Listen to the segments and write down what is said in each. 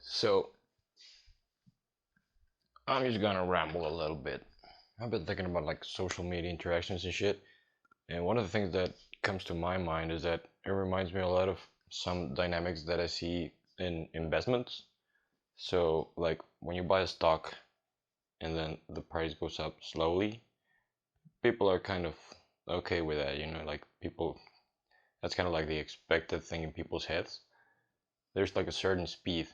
So I'm just gonna ramble a little bit. I've been thinking about like social media interactions and shit, and one of the things that comes to my mind is that it reminds me a lot of some dynamics that I see in investments. So like when you buy a stock and then the price goes up slowly, people are kind of okay with that, like people, that's kind of like the expected thing in people's heads. There's like a certain speed.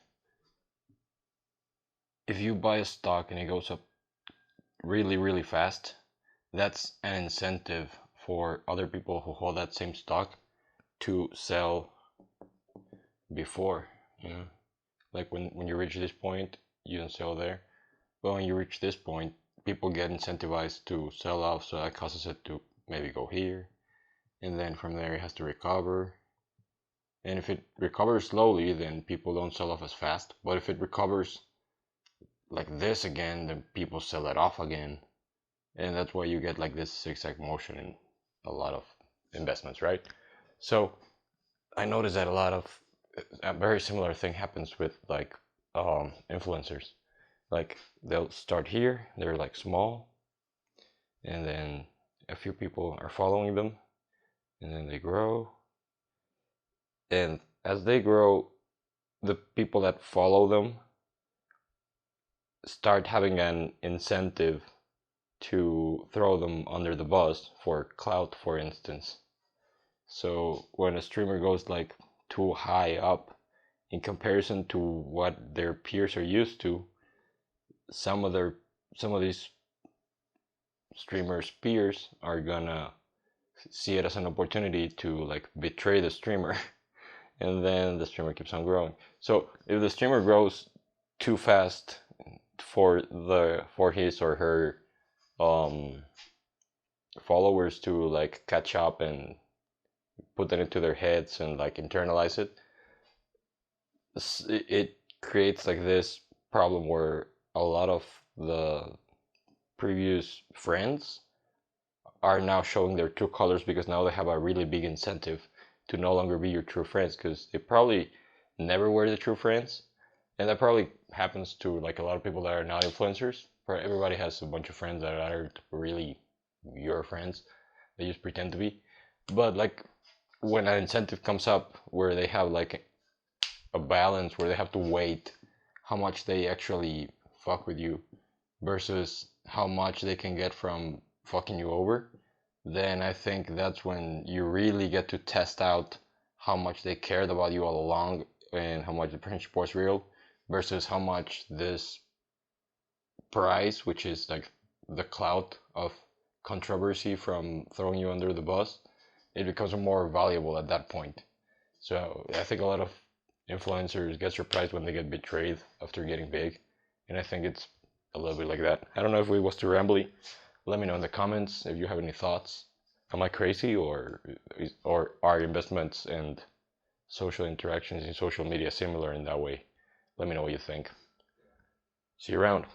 If you buy a stock and it goes up really, really fast, that's an incentive for other people who hold that same stock to sell before, like when you reach this point, you don't sell there. But when you reach this point, people get incentivized to sell off, so that causes it to maybe go here, and then from there it has to recover. And if it recovers slowly, then people don't sell off as fast. But if it recovers like this again, then people sell it off again. And that's why you get like this zigzag motion in a lot of investments, right? So I noticed that a very similar thing happens with like influencers. Like they'll start here, they're like small, and then a few people are following them, and then they grow. And as they grow, the people that follow them start having an incentive to throw them under the bus for clout, for instance. So when a streamer goes like too high up in comparison to what their peers are used to, some of these streamers' peers are gonna see it as an opportunity to like betray the streamer, and then the streamer keeps on growing. So if the streamer grows too fast for his or her followers to like catch up and put that into their heads and like internalize it, it creates like this problem where a lot of the previous friends are now showing their true colors, because now they have a really big incentive to no longer be your true friends, because they probably never were the true friends. And that probably happens to like a lot of people that are not influencers. Everybody has a bunch of friends that aren't really your friends, they just pretend to be. But like when an incentive comes up where they have like a balance, where they have to weight how much they actually fuck with you versus how much they can get from fucking you over, then I think that's when you really get to test out how much they cared about you all along and how much the friendship was real versus how much this prize, which is like the clout of controversy from throwing you under the bus, it becomes more valuable at that point. So I think a lot of influencers get surprised when they get betrayed after getting big, and I think it's a little bit like that. I don't know if it was too rambly. Let me know in the comments if you have any thoughts. Am I crazy, or are investments and social interactions in social media similar in that way? Let me know what you think. See you around.